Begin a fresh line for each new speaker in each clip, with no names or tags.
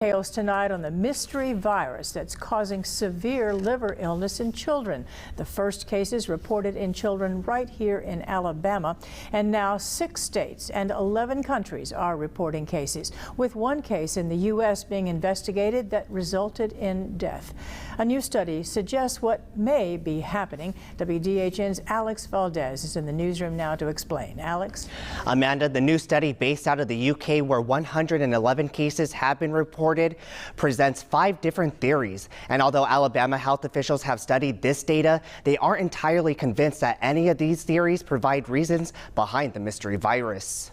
Details tonight on the mystery virus that's causing severe liver illness in children. The first cases reported in children right here in Alabama, and now 6 states and 11 countries are reporting cases, with one case in the U.S. being investigated that resulted in death. A new study suggests what may be happening. WDHN's Alex Valdez is in the newsroom now to explain. Alex?
Amanda, the new study based out of the UK, where 111 cases have been reported, presents 5 different theories. And although Alabama health officials have studied this data, they aren't entirely convinced that any of these theories provide reasons behind the mystery virus.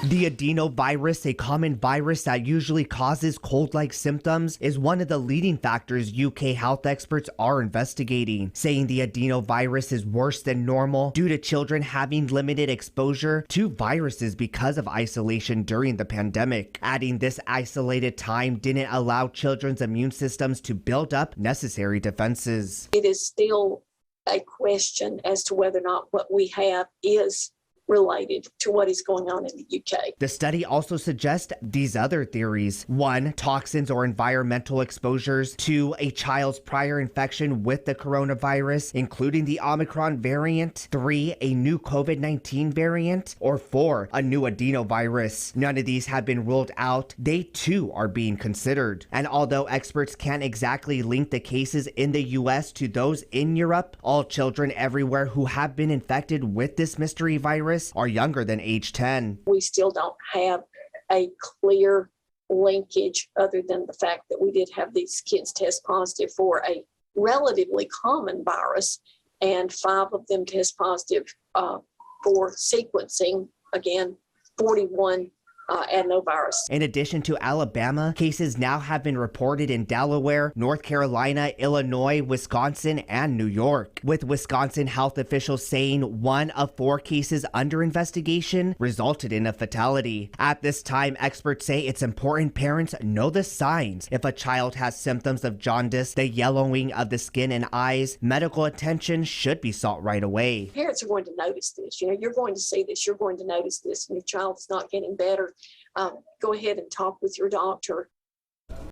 The adenovirus, a common virus that usually causes cold-like symptoms, is one of the leading factors UK health experts are investigating, saying the adenovirus is worse than normal due to children having limited exposure to viruses because of isolation during the pandemic, adding this isolated time didn't allow children's immune systems to build up necessary defenses.
It is still a question as to whether or not what we have is related to what is going on in the UK.
The study also suggests these other theories. 1, toxins or environmental exposures. 2, a child's prior infection with the coronavirus, including the Omicron variant. 3, a new COVID-19 variant. Or 4, a new adenovirus. None of these have been ruled out. They too are being considered. And although experts can't exactly link the cases in the US to those in Europe, all children everywhere who have been infected with this mystery virus are younger than age 10.
We still don't have a clear linkage other than the fact that we did have these kids test positive for a relatively common virus, and 5 of them test positive for sequencing, again, 41 adenovirus.
In addition to Alabama, cases now have been reported in Delaware, North Carolina, Illinois, Wisconsin, and New York, with Wisconsin health officials saying 1 of 4 cases under investigation resulted in a fatality. At this time, experts say it's important parents know the signs. If a child has symptoms of jaundice, the yellowing of the skin and eyes, medical attention should be sought right away.
Parents are going to notice this. You're going to see this, you're going to notice this, and your child's not getting better. Go ahead and talk with your doctor